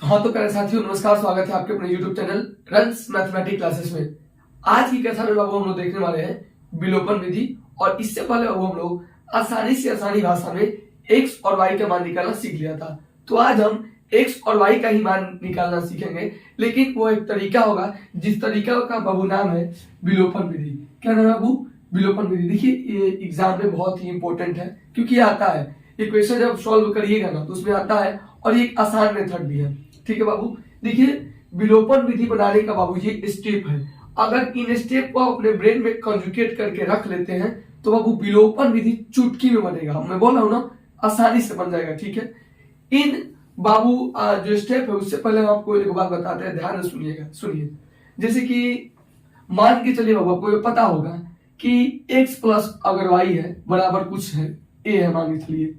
हाँ तो प्यारे साथियों, नमस्कार। स्वागत है आपके अपने YouTube channel runs mathematics classes में। आज की कक्षा में बाबू हम लोग देखने वाले हैं विलोपन विधि। और इससे पहले बाबू हम लोग आसानी भाषा में x और y का मान निकालना सीख लिया था। तो आज हम x और y का ही मान निकालना सीखेंगे, लेकिन वो एक तरीका होगा जिस तरीका का बाबू नाम है विलोपन विधि। क्या नाम है बाबू? विलोपन विधि। देखिए ये एग्जाम में बहुत ही इंपॉर्टेंट है, क्योंकि ये आता है इक्वेशन जब सॉल्व करिएगा ना तो उसमें आता है, और ये एक आसान मेथड भी है। ठीक है बाबू, देखिए विलोपन विधि बनाने का बाबू ये स्टेप है। अगर इन स्टेप को अपने ब्रेन में कंजुगेट करके रख लेते हैं तो बाबू विलोपन विधि चुटकी में बनेगा। मैं बोल रहा हूं ना, आसानी से बन जाएगा। ठीक है, इन बाबू जो स्टेप है उससे पहले हम आपको एक बात बताते हैं, ध्यान से सुनिएगा। सुनिए, जैसे कि मान के चलिए बाबू, आपको पता होगा कि x प्लस अगर y है बराबर कुछ है a है मान के चलिए,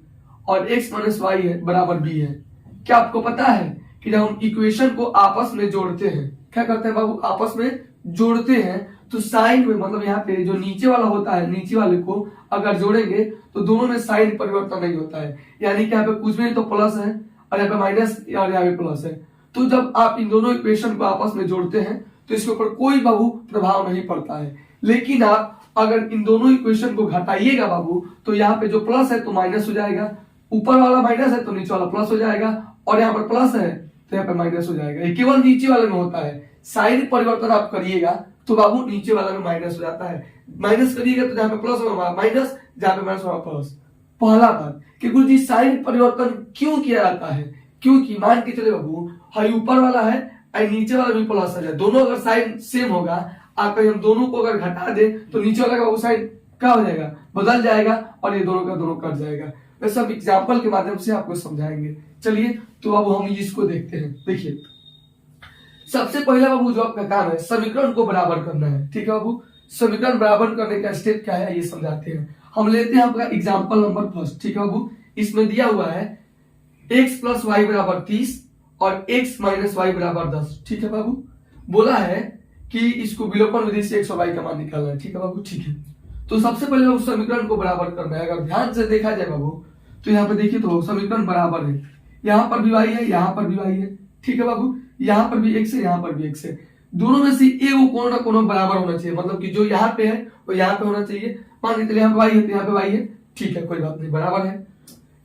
और x माइनस y है बराबर b है। क्या आपको पता है कि जब हम इक्वेशन को आपस में जोड़ते हैं, क्या करते हैं बाबू? आपस में जोड़ते हैं तो साइन में, मतलब यहाँ पे जो नीचे वाला होता है, नीचे वाले को अगर जोड़ेंगे तो दोनों में साइन परिवर्तन नहीं होता है। यानी कि यहाँ पे कुछ भी नहीं तो प्लस है, और यहाँ पे माइनस और यहाँ पे प्लस है। तो जब आप इन दोनों इक्वेशन को आपस में जोड़ते हैं तो इसके ऊपर कोई बाबू प्रभाव नहीं पड़ता है। लेकिन आप अगर इन दोनों इक्वेशन को घटाइएगा बाबू, तो यहाँ पे जो प्लस है तो माइनस हो जाएगा, ऊपर वाला माइनस है तो नीचे वाला प्लस हो जाएगा, और यहाँ पर प्लस है तो यहाँ पे माइनस हो जाएगा। ये केवल नीचे वाले में होता है। साइन परिवर्तन आप करिएगा तो बाबू नीचे वाला में माइनस हो जाता है, माइनस करिएगा तो जहाँ पे प्लस होगा माइनस, जहाँ पे माइनस होगा प्लस। पहला बात कि गुरु जी साइन परिवर्तन क्यों किया जाता है? क्योंकि मान के चले बाबू, हाई ऊपर वाला है और नीचे वाला भी प्लस है, दोनों अगर साइन सेम होगा, आप हम दोनों को अगर घटा दे तो नीचे वाला का वो साइन क्या हो जाएगा? बदल जाएगा, और ये दोनों का दोनों कट जाएगा। वैसे हम एग्जाम्पल के माध्यम से आपको समझाएंगे। चलिए तो अब हम इसको देखते हैं। देखिए सबसे पहला बाबू जो आपका काम है, समीकरण को बराबर करना है। ठीक है बाबू, समीकरण बराबर करने का स्टेप क्या है ये समझाते हैं। हम लेते हैं आपका एग्जाम्पल नंबर फर्स्ट। ठीक है बाबू, इसमें दिया हुआ है x प्लस वाई बराबर 30 और x माइनस वाई बराबर 10। ठीक है बाबू, बोला है कि इसको विलोपन विधि से x और y का मान निकालना है। ठीक है बाबू, ठीक है। तो सबसे पहले बाबू समीकरण को बराबर करना है। अगर ध्यान से देखा जाए बाबू तो यहाँ पे देखिए तो समीकरण बराबर है, यहाँ पर भी y है, यहाँ पर भी y है। ठीक है बाबू, यहाँ पर भी x है, यहाँ पर भी x है। दोनों में से वो कोनो ना कोनो बराबर होना चाहिए, मतलब कि जो यहाँ पे है वो यहाँ पे होना चाहिए। मान लीजिए यहाँ पे y है तो यहाँ पे y है। ठीक है, कोई बात नहीं, बराबर है।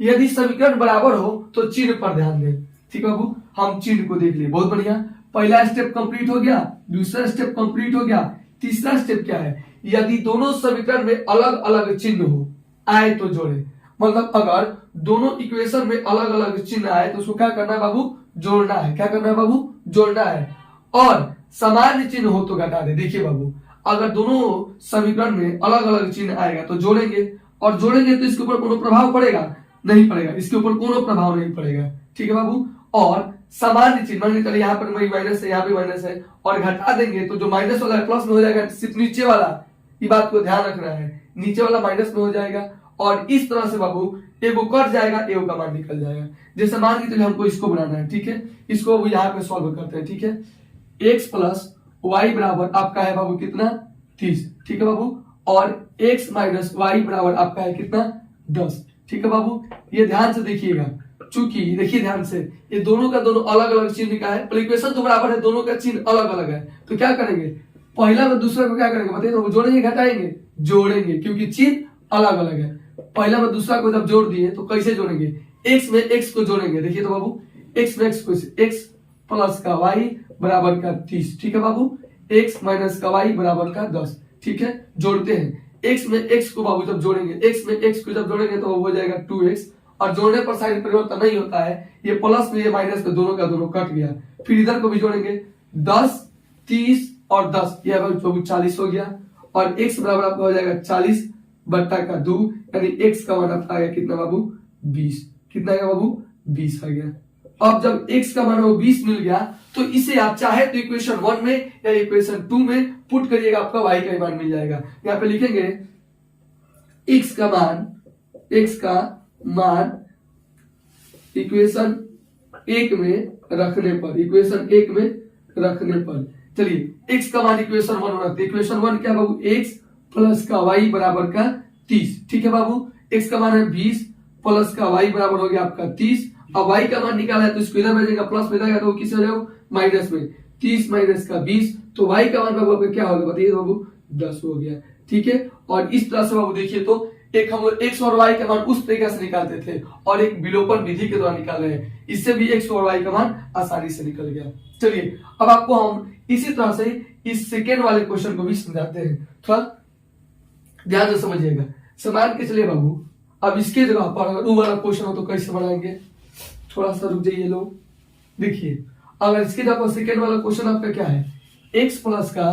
यदि समीकरण बराबर हो तो चिन्ह पर ध्यान दें। ठीक है बाबू, हम चिन्ह को देख लिए, बहुत बढ़िया। पहला स्टेप कंप्लीट हो गया, दूसरा स्टेप कंप्लीट हो गया। तीसरा स्टेप क्या है? यदि दोनों समीकरण में अलग अलग चिन्ह हो आए तो जोड़े। मतलब अगर दोनों इक्वेशन में अलग अलग चिन्ह आए तो उसको क्या करना है बाबू? जोड़ना है। क्या करना है बाबू? जोड़ना है। और समान चिन्ह हो तो घटा दे। देखिए बाबू, अगर दोनों समीकरण में अलग अलग चिन्ह आएगा तो जोड़ेंगे, और जोड़ेंगे तो इसके ऊपर कोनो प्रभाव पड़ेगा? नहीं पड़ेगा, इसके ऊपर कोनो प्रभाव नहीं पड़ेगा। ठीक है बाबू, और समान चिन्ह, मान लीजिए यहाँ पर माइनस है, यहाँ पे माइनस है, और घटा देंगे तो जो माइनस वाला प्लस में हो जाएगा, सिर्फ नीचे वाला, ये बात को ध्यान रखना है, नीचे वाला माइनस में हो जाएगा, और इस तरह से बाबू एगो कट जाएगा, एगो का मान निकल जाएगा। जैसे मान लीजिए हमको इसको बनाना है। ठीक है, इसको यहाँ पे सॉल्व करते हैं। ठीक है, x प्लस वाई बराबर आपका है बाबू कितना? 30। ठीक है बाबू, और x माइनस वाई बराबर आपका है कितना? 10। ठीक है बाबू, ये ध्यान से देखिएगा, चूंकि देखिए ध्यान से, ये दोनों का दोनों अलग अलग चिन्ह का है, पर इक्वेशन तो बराबर है, दोनों का चिन्ह अलग अलग है। तो क्या करेंगे? पहला में दूसरा को क्या करेंगे बताइए? तो जोड़ेंगे घटाएंगे? जोड़ेंगे, क्योंकि चिन्ह अलग अलग है। पहला में दूसरा को जब जोड़ दिए तो कैसे जोड़ेंगे? x में x को जोड़ेंगे। देखिए तो बाबू, x में x को, x प्लस का y बराबर का 30। ठीक है बाबू, x माइनस का y बराबर का 10। ठीक है, जोड़ते हैं। x में x को बाबू जब जोड़ेंगे, x में x को जब जोड़ेंगे तो हो जाएगा 2x, और जोड़ने पर साइन परिवर्तन नहीं होता है, ये प्लस में ये माइनस में दोनों का दोनों कट गया। फिर इधर को भी जोड़ेंगे, 10 30 और 10, ये 40 हो गया, और x बराबर आपका हो जाएगा 40 बट्टा का 2, यानी x का मान आपका आ गया कितना बाबू? 20। कितना आएगा बाबू? 20 आ गया। अब जब x का मान 20 मिल गया तो इसे आप चाहे तो इक्वेशन 1 में या इक्वेशन 2 में पुट करिएगा, आपका y का मान मिल जाएगा। यहाँ पे लिखेंगे x का मान इक्वेशन 1 में रखने पर, इक्वेशन 1 में रखने पर, चलिए x का मान इक्वेशन 1 में रखते। इक्वेशन 1 क्या बाबू? x प्लस का y बराबर का 30। ठीक है बाबू, x का मान है 20 प्लस का y बराबर हो गया आपका 30, अब y का मान निकाला है तो इसको इधर में जाएगा, प्लस में जाएगा तो किस हो जाएगा, माइनस में। 30 माइनस का 20, तो y का मान बाबू आपका क्या होगा बताइए बाबू, 10 हो गया। ठीक है, और इस तरह से बाबू देखिए तो एक हम लोग x और y का मान उस तरीके से निकालते थे और एक विलोपन विधि के द्वारा निकाल रहे हैं, इससे भी x और y का मान आसानी से निकल गया। चलिए अब आपको हम इसी तरह से इस सेकेंड वाले क्वेश्चन को भी समझाते हैं, थोड़ा ध्यान से समझिएगा। समान के चलिए बाबू, अब इसके जगह पर अगर वो वाला क्वेश्चन हो तो कैसे बनाएंगे, थोड़ा सा रुक जाइए लोग। देखिए अगर इसके जगह पर सेकेंड वाला क्वेश्चन आपका क्या है, x प्लस का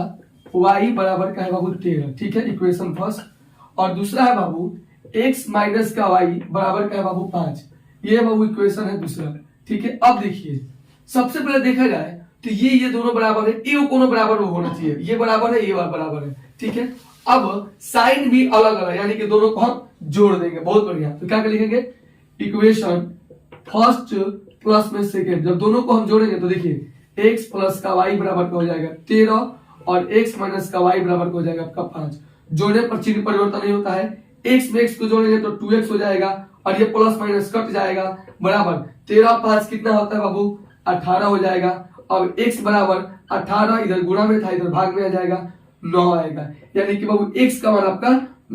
y बराबर का है बाबू 13, ठीक है, इक्वेशन फर्स्ट। और दूसरा है बाबू x माइनस का y बराबर का है बाबू 5, ये बाबू इक्वेशन है दूसरा। ठीक है, अब देखिए सबसे पहले देखा जाए तो ये दोनों बराबर है, ये कोनो बराबर होना चाहिए, ये बराबर है, ये बराबर है। ठीक है, अब साइन भी अलग अलग, यानी कि दोनों को हम जोड़ देंगे, बहुत बढ़िया। तो क्या लिखेंगे, इक्वेशन फर्स्ट प्लस में सेकेंड, जब दोनों को हम जोड़ेंगे तो देखिए x प्लस का y बराबर का हो जाएगा 13 और x माइनस का y बराबर का हो जाएगा आपका 5। जोड़ने पर चिन्ह परिवर्तन नहीं होता है, x में x को जोड़ेंगे तो 2x हो जाएगा और ये प्लस माइनस कट जाएगा, बराबर 13 5 कितना होता है बाबू 18 हो जाएगा। अब x बराबर 18 इधर गुणा में था, इधर भाग में आ जाएगा 9 आएगा, यानी कि बाबू x का मान आपका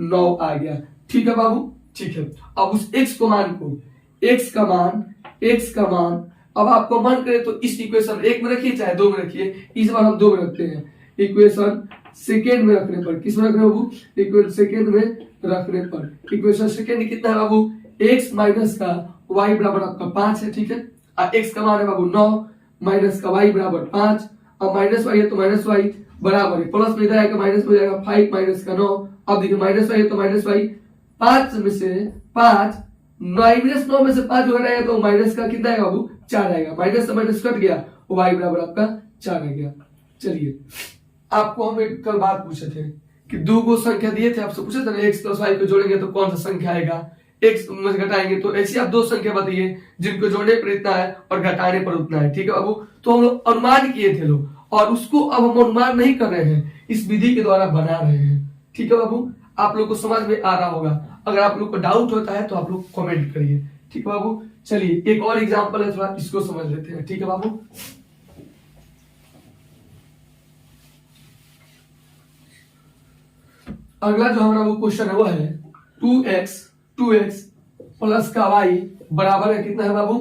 9 आ गया। ठीक है बाबू, ठीक है। अब उस x को मान को x का मान अब आपको मन करे तो इस इक्वेशन एक में रखिए चाहे दो में रखिए, इस बार हम दो में रखते हैं। इक्वेशन सेकेंड में रखने पर, किस में रखने बाबू, इक्वेशन सेकेंड में रखने पर इक्वेशन सेकेंड कितना है बाबू, x माइनस का y बराबर आपका 5 है। ठीक है, x का मान है बाबू 9 माइनस का y बराबर 5, अब माइनस y है तो माइनस y बराबर है, प्लस में जाएगा माइनस हो जाएगा 5 माइनस का 9। अब देखिए माइनस y है तो माइनस y, 5 में से 5 माइनस 9 में से 5 घटाएगा तो माइनस का कितना आएगा बाबू 4 आएगा, माइनस से माइनस कट गया, y बराबर आपका 4 आ गया। चलिए आपको हम एक कल बात पूछे थे कि दो को संख्या दिए थे, आपसे पूछे थे ना x प्लस y को जोड़ेंगे तो कौन सा संख्या आएगा, x में घटाएंगे तो ऐसी आप दो संख्या बताइए जिनको जोड़ने पर इतना है और घटाने पर उतना है। ठीक है बाबू, तो हम लोग अनुमान किए थे लोग, और उसको अब हम अनुमान नहीं कर रहे हैं, इस विधि के द्वारा बना रहे हैं। ठीक है बाबू, आप लोग को समझ में आ रहा होगा, अगर आप लोग को डाउट होता है तो आप लोग कमेंट करिए। ठीक है बाबू, चलिए एक और एग्जांपल है, थोड़ा इसको समझ लेते हैं। ठीक है बाबू, अगला जो हमारा वो क्वेश्चन है वो है 2x प्लस का y बराबर है कितना है बाबू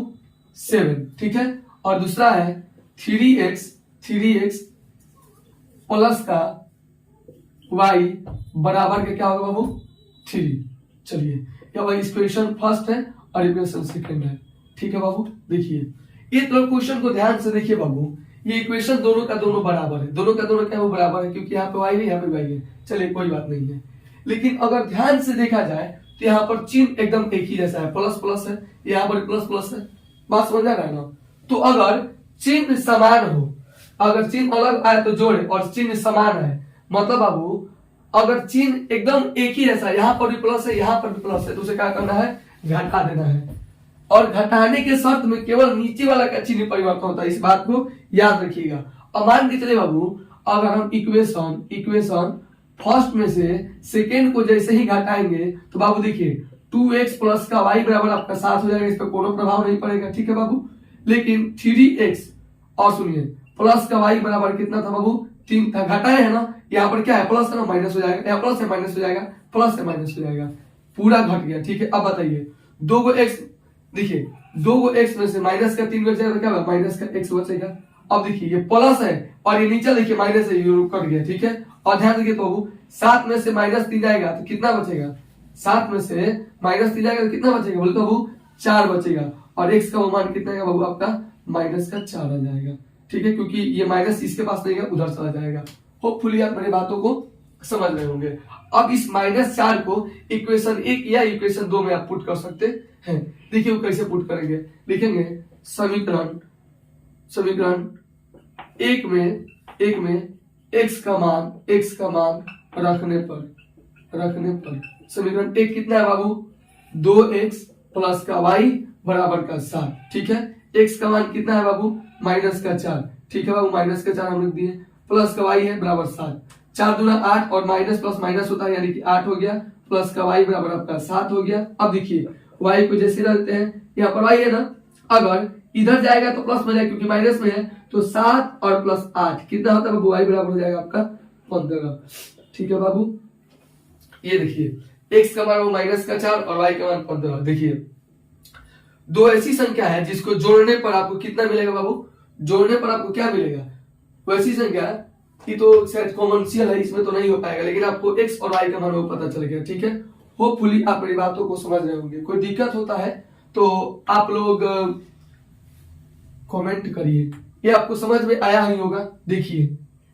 7। ठीक है, और दूसरा है 3x प्लस का y बराबर के क्या होगा बाबू 3। चलिए ये भाई इक्वेशन फर्स्ट है और इक्वेशन सेकंड है। ठीक है बाबू, देखिए ये तो क्वेश्चन को ध्यान से देखिए बाबू, ये इक्वेशन दोनों का दोनों बराबर है, दोनों का दोनों क्या वो बराबर है, क्योंकि यहाँ पे y नहीं यहाँ पे y है। चलिए कोई बात नहीं है, लेकिन अगर ध्यान से देखा जाए तो यहाँ पर चिन्ह एकदम एक ही जैसा है, प्लस प्लस है, यहाँ पर प्लस प्लस है, बात समझ आ रहा है ना। तो अगर चिन्ह समान हो, अगर चिन्ह अलग आए तो जोड़े और चिन्ह समान है, मतलब बाबू अगर चिन्ह एकदम एक ही जैसा, यहाँ पर भी प्लस है यहाँ पर भी प्लस है, तो उसे क्या करना है, घटा देना है। और घटाने के शर्त में केवल नीचे वाला का चिन्ह परिवर्तन होता है, इस बात को याद रखिएगा। अब मान के चले बाबू, अगर हम इक्वेशन फर्स्ट में से सेकेंड को जैसे ही घटाएंगे तो बाबू देखिए 2x प्लस का y बराबर आपका 7 हो जाएगा, इस पर कोनो प्रभाव नहीं पड़ेगा। ठीक है बाबू, लेकिन 3x और सुनिए प्लस का y बराबर कितना था बाबू 3 था, घटाए है ना, यहाँ पर क्या है प्लस है ना माइनस हो जाएगा, यहाँ प्लस है माइनस हो जाएगा, प्लस है माइनस हो जाएगा, पूरा घट गया। ठीक है, अब बताइए दो को x, देखिए दो को x में से माइनस का 3 बच जाएगा तो क्या होगा माइनस का x बचेगा। अब देखिए ये प्लस है और ये नीचे देखिए माइनस है, ये कट गया। ठीक है, और ध्यान देखिए तो बाबू 7 में से माइनस 3 जाएगा तो कितना बचेगा, 7 में से माइनस 3 जाएगा तो कितना बचेगा, बोले तो बाबू 4 बचेगा, और x का मान कितना है बाबू आपका माइनस का 4 आ जाएगा। ठीक है, क्योंकि ये माइनस इसके पास नहीं है, उधर चला जाएगा। होपफुली आप मेरी बातों को समझ रहे होंगे। अब इस -4 को इक्वेशन 1 या इक्वेशन 2 में आप पुट कर सकते हैं। देखिए वो कैसे पुट करेंगे, लिखेंगे समीकरण 1 में x का मान रखने पर समीकरण 1 कितना है बाबू 2x प्लस का y बराबर का 7। ठीक है, x का मान कितना है बाबू माइनस का 4। ठीक है बाबू, माइनस का 4 हम लिख दिए, प्लस का y है बराबर 7, 4 दूना 8 और माइनस प्लस माइनस होता है, यानी कि 8 हो गया, प्लस का y बराबर आपका 7 हो गया। अब देखिए y को जैसे रखते हैं, यहाँ पर y है ना, अगर इधर जाएगा तो प्लस में जाएगा क्योंकि माइनस में है, तो 7 और प्लस 8 कितना होता है बाबू, y बराबर हो जाएगा आपका 15। ठीक है बाबू, ये देखिए x का मान वो माइनस का 4 और y का मान 15। देखिए दो ऐसी संख्या है जिसको जोड़ने पर आपको कितना मिलेगा बाबू, जोड़ने पर आपको क्या मिलेगा, वो ऐसी संख्या की तो शायद कॉमर्शियल है, इसमें तो नहीं हो पाएगा, लेकिन आपको x और y का मान वो पता चल गया। ठीक है, होपफुली आप मेरी बातों को समझ रहे होंगे। कोई दिक्कत होता है तो आप लोग कमेंट करिए। ये आपको समझ में आया ही होगा। देखिए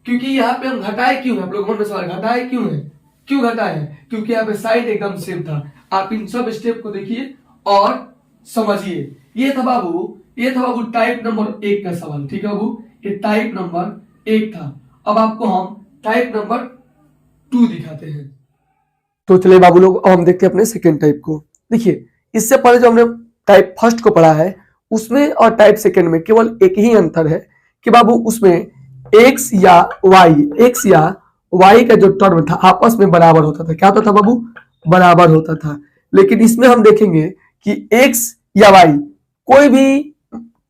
क्योंकि यहाँ पे हम घटाए क्यों है, आप लोग मन में सवाल, घटाए क्यों है, क्यों घटाए हैं, क्योंकि यहाँ पे साइड एकदम सेम था। आप इन सब स्टेप को देखिए और समझिए। ये था बाबू टाइप नंबर 1 का सवाल। ठीक है बाबू, ये टाइप नंबर 1 था। अब आपको हम टाइप नंबर 2 दिखाते हैं। तो चलिए बाबू लोग, हम देखते हैं अपने सेकेंड टाइप को। देखिए इससे पहले जो हमने टाइप फर्स्ट को पढ़ा है उसमें और टाइप सेकेंड में केवल एक ही अंतर है कि बाबू उसमें x या y का जो टर्म था आपस में बराबर होता था। क्या होता था बाबू, बराबर होता था। लेकिन इसमें हम देखेंगे कि x या y कोई भी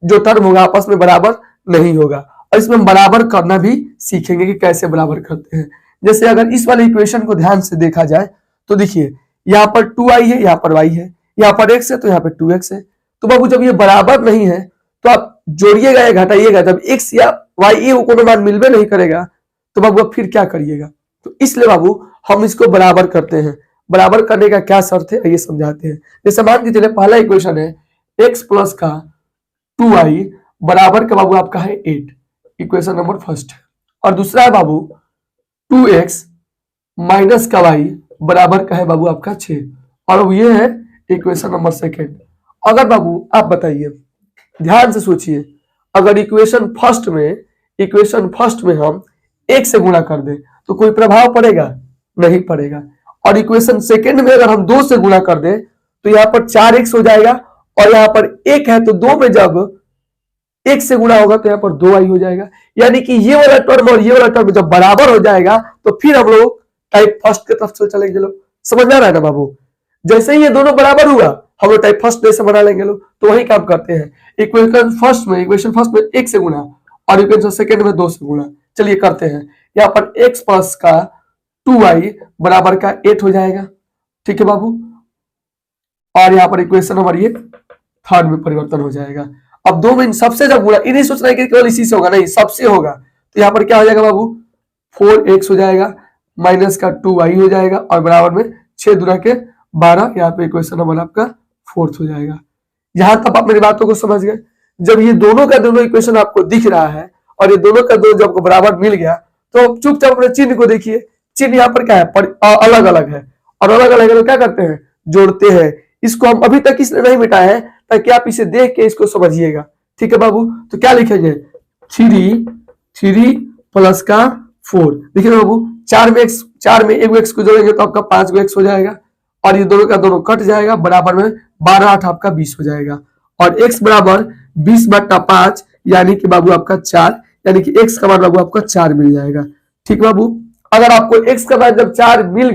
जो टर्म होगा आपस में बराबर नहीं होगा, और इसमें हम बराबर करना भी सीखेंगे कि कैसे बराबर करते हैं। जैसे अगर इस वाले इक्वेशन को ध्यान से देखा जाए तो देखिए यहाँ पर 2i है, यहाँ पर y है, यहाँ पर x है तो यहाँ पर 2x है। तो बाबू जब ये बराबर नहीं है तो आप जोड़िएगा या घटाइएगा, जब x या y ये कोनो मान मिलबे नहीं करेगा तो बाबू आप फिर क्या करिएगा। तो इसलिए बाबू हम इसको बराबर करते हैं। बराबर करने का क्या शर्त है ये समझाते हैं। जैसे मान के चले पहला इक्वेशन है x प्लस का 2i बराबर का बाबू आपका है 8, इक्वेशन नंबर फर्स्ट है। और दूसरा है बाबू 2x माइनस का y बराबर का है बाबू आपका 6, और ये है इक्वेशन नंबर सेकेंड। अगर बाबू आप बताइए, ध्यान से सोचिए, अगर इक्वेशन फर्स्ट में हम 1 से गुणा कर दें तो कोई प्रभाव पड़ेगा, नहीं पड़ेगा। और इक्वेशन सेकेंड में अगर हम 2 से गुणा कर दें तो यहाँ पर 4x हो जाएगा, और यहाँ पर 1 है तो 2 में जब 1 से गुणा होगा तो यहाँ पर 2i हो जाएगा। यानी कि ये वाला टर्म और ये वाला टर्म जब बराबर हो जाएगा तो फिर हम लोग टाइप फर्स्ट की तरफ से चलेंगे। लोग समझ में आ रहा है ना बाबू, जैसे ही ये दोनों बराबर हुआ हम लोग टाइप फर्स्ट जैसे बना लेंगे लोग। तो वही काम करते हैं, इक्वेशन फर्स्ट में 1 से गुणा और इक्वेशन सेकेंड में 2 से गुणा। चलिए करते हैं। यहाँ पर x प्लस का 2i बराबर का 8 हो जाएगा। ठीक है बाबू, और यहाँ पर इक्वेशन नंबर ये थर्ड में परिवर्तन हो जाएगा। अब 2 में सबसे जब गुणा, ये नहीं सोचना है कि केवल इसी से होगा, नहीं सबसे होगा। तो यहाँ पर क्या हो जाएगा बाबू, 4x हो जाएगा माइनस का 2y हो जाएगा, और बराबर में 6 दूना के 12। यहाँ पे इक्वेशन नंबर आपका फोर्थ हो जाएगा। यहां तक आप मेरी बातों को समझ गए। जब ये दोनों का दोनों इक्वेशन आपको दिख रहा है और ये दोनों का दोनों जब बराबर मिल गया तो चुपचाप अपने चिन्ह को देखिए। चिन्ह यहाँ पर क्या है, अलग अलग है, और अलग अलग है तो क्या करते हैं, जोड़ते हैं। इसको हम अभी तक इसलिए नहीं मिटाए हैं ताकि आप इसे देख के इसको समझिएगा। ठीक है बाबू, तो क्या लिखेंगे, 3 प्लस का 4। देखिए बाबू 4 में एक x को जोड़ेंगे तो आपका 5 x हो जाएगा, और ये दोनों का दोनों कट जाएगा, बराबर में 12 8 आपका 20 हो जाएगा। और x बराबर 20/5 यानी कि बाबू आपका 4, यानी कि x का मान बाबू आपका 4 मिल जाएगा। ठीक बाबू, अगर आपको x का मान जब 4 मिल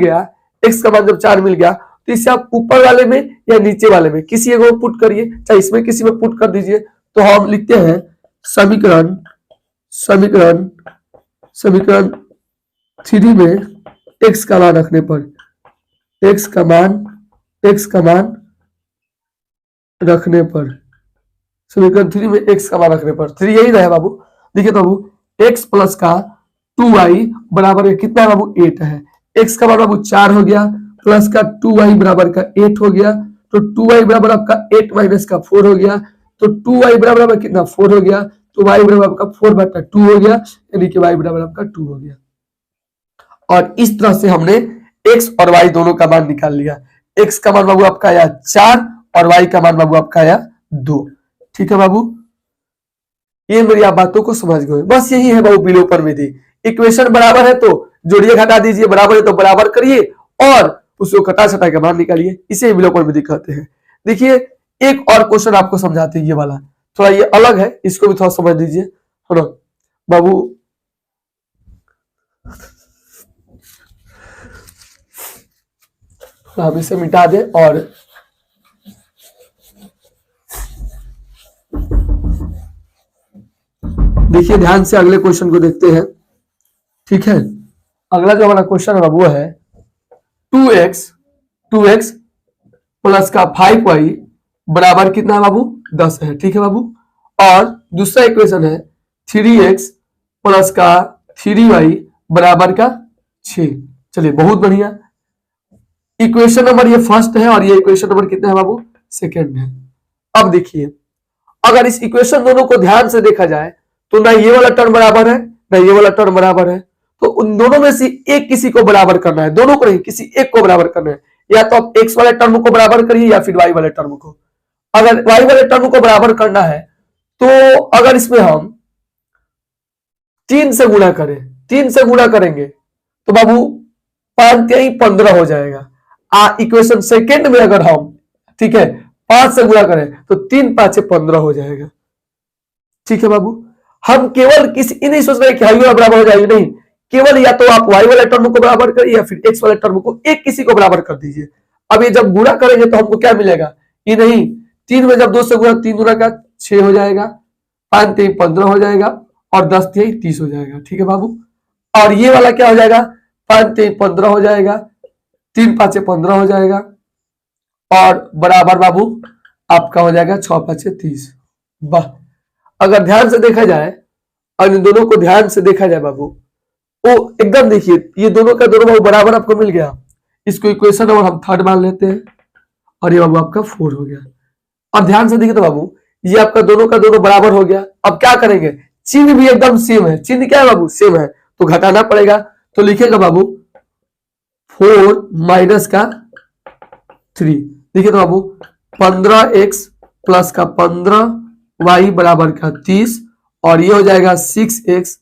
गया तो इसे आप ऊपर वाले में या नीचे वाले में किसी एक को पुट करिए, चाहे इसमें किसी में पुट कर दीजिए। तो हम लिखते हैं समीकरण 3 में x का मान रखने पर, x का मान रखने पर, समीकरण 3 में x का मान रखने पर 3 यही रहा बाबू। देखिए बाबू x प्लस का 2y बराबर है कितना बाबू, 8 है। x का मान बाबू 4 हो गया, प्लस का 2y बराबर का 8 हो गया, तो 2y बराबर आपका 8 माइनस का 4 हो गया, तो 2y बराबर कितना 4 हो गया, तो y बराबर आपका 4/2 हो गया, यानी कि y बराबर आपका 2 हो गया। और इस तरह से हमने x और y दोनों का मान निकाल लिया। x का मान बाबू आपका आया 4 और y का मान बाबू आपका आया 2। ठीक है बाबू, ये मेरी आप बातों को समझ गए। बस यही है बाबू विलोपन विधि। इक्वेशन बराबर है तो जोड़िए घटा दीजिए, बराबर है तो बराबर करिए और उसको घटा छटा के मान निकालिए, इसे विलोपन विधि कहते हैं। देखिए एक और क्वेश्चन आपको समझाते हैं, ये वाला थोड़ा ये अलग है, इसको भी थोड़ा समझ लीजिए। है ना बाबू, हम इसे मिटा दें और देखिए ध्यान से अगले क्वेश्चन को देखते हैं। ठीक है, अगला जो हमारा क्वेश्चन है वो है 2x प्लस का 5y बराबर कितना है बाबू 10 है। ठीक है बाबू, और दूसरा इक्वेशन है 3x प्लस का 3y बराबर का 6। चलिए बहुत बढ़िया, इक्वेशन नंबर ये फर्स्ट है और ये इक्वेशन नंबर कितना है बाबू सेकंड है। अब देखिए अगर इस इक्वेशन दोनों को ध्यान से देखा जाए तो ना ये वाला टर्म बराबर है ना ये वाला टर्म बराबर है, तो उन दोनों में से एक किसी को बराबर करना है, दोनों को नहीं किसी एक को बराबर करना है। या तो आप x वाले टर्म को बराबर करिए या फिर y वाले टर्म को। अगर y वाले टर्म को बराबर करना है तो अगर इसमें हम 3 से गुणा करें, 3 से गुणा करेंगे तो बाबू 5×3 = 15 हो जाएगा। इक्वेशन सेकेंड में अगर हम ठीक है 5 से गुणा करें तो 3×5 = 15 हो जाएगा। ठीक है बाबू, हम केवल किसी नहीं सोच रहे कि y वाला बराबर हो जाएगा, नहीं, केवल या तो आप y वाले टर्म को बराबर करिए या फिर x वाले टर्म को एक किसी को बराबर कर दीजिए। अब ये जब गुणा करेंगे तो हमको क्या मिलेगा, ये नहीं 3 में जब 2 से गुणा 3 गुणा का 6 हो जाएगा, 5×3 = 15 हो जाएगा और 10×3 = 30 हो जाएगा। ठीक है बाबू, और ये वाला क्या हो जाएगा 5×3 = 15 हो जाएगा, 3×5 = 15 हो जाएगा और बराबर बाबू आपका हो जाएगा 6×5 = 30। वाह, अगर ध्यान से देखा जाए और इन दोनों को ध्यान से देखा जाए बाबू, वो एकदम देखिए ये दोनों का दोनों बाबू बराबर आपको मिल गया। इसको इक्वेशन नंबर हम थर्ड मान लेते हैं और ये बाबू आपका 4 हो गया। अब ध्यान से देखिए तो बाबू ये आपका दोनों का दोनों बराबर हो गया। अब क्या करेंगे, चिन्ह भी एकदम सेम है, चिन्ह क्या है बाबू सेम है, तो घटाना पड़ेगा। तो लिखेगा बाबू 4 माइनस का 3। देखिए तो बाबू 15x प्लस का 15y बराबर का 30 और ये हो जाएगा 6x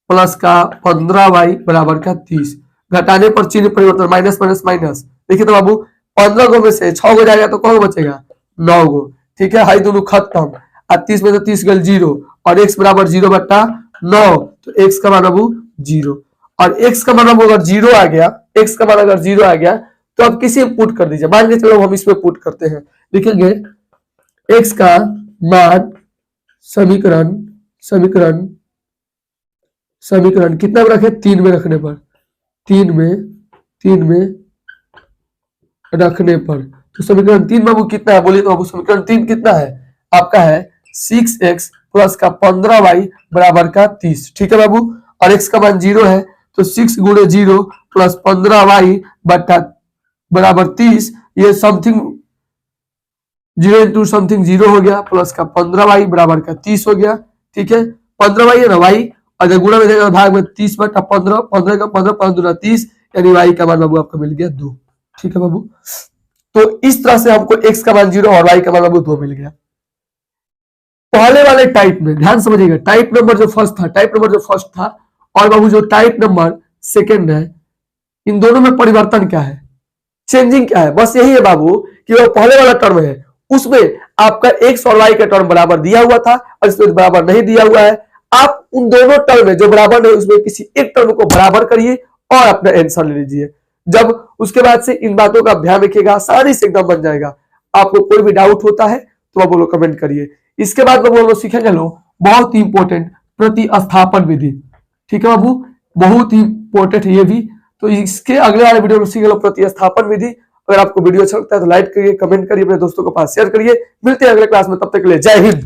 प्लस का 15y बराबर का 30। घटाने पर चिन्ह परिवर्तन, माइनस माइनस माइनस। देखिए तो बाबू 15 गो में से 6 गो जाएगा तो कौन बचेगा 9 गो। ठीक है, हाई दोनों खत्म। अब 30 में तो 30 गल 0 और x बराबर 0/9, तो x का मान बाबू 0 और x का मान अगर 0 आ गया, x का मान अगर 0 आ गया तो आप किसी में पुट कर दीजिए। मान के चलो हम इसमें पुट करते हैं, लिखेंगे x का मान समीकरण समीकरण समीकरण कितना में रखे 3 में रखने पर, 3 में रखने पर तो समीकरण 3 बाबू कितना है बोलिए तो बाबू समीकरण 3 कितना है आपका है 6x प्लस का 15y बराबर का 30। ठीक है बाबू, और x का मान 0 है तो 6 × 0 प्लस 15y बराबर 30, ये समथिंग 0 × समथिंग 0 हो गया प्लस का 15y बराबर का 30 हो गया। ठीक है, 15y है ना y, अगर गुणा में देगा भाग में 30/15, 15 का 15 15 30, यानी y का मान बाबू आपको मिल गया 2। ठीक है बाबू, तो इस तरह से हमको x का मान 0 और y का मान बाबू 2 मिल गया। पहले वाले टाइप में ध्यान समझिएगा, टाइप नंबर जो फर्स्ट था और बाबू जो टाइप नंबर सेकंड है, इन दोनों में परिवर्तन क्या है, चेंजिंग क्या है, बस यही है बाबू कि वो पहले वाला टर्म है उसमें आपका x और y का टर्म बराबर दिया हुआ था और इसमें बराबर नहीं दिया हुआ है। आप उन दोनों टर्म में जो बराबर है उसमें किसी एक टर्म को बराबर करिए और अपना आंसर ले लीजिए। जब उसके बाद से इन बातों का ध्यान रखिएगा, आसानी से एकदम बन जाएगा। आपको कोई भी डाउट होता है तो आप लोग कमेंट करिए। इसके बाद हम लोग सीखेंगे बहुत ही इंपॉर्टेंट प्रतिस्थापन विधि। ठीक है बाबू, बहुत ही इंपॉर्टेंट है ये भी। तो इसके अगले वाले वीडियो में सीखेंगे प्रतिस्थापन विधि। अगर आपको वीडियो अच्छा लगता है तो लाइक करिए, कमेंट करिए, अपने दोस्तों के पास शेयर करिए। मिलते हैं अगले क्लास में, तब तक के लिए जय हिंद।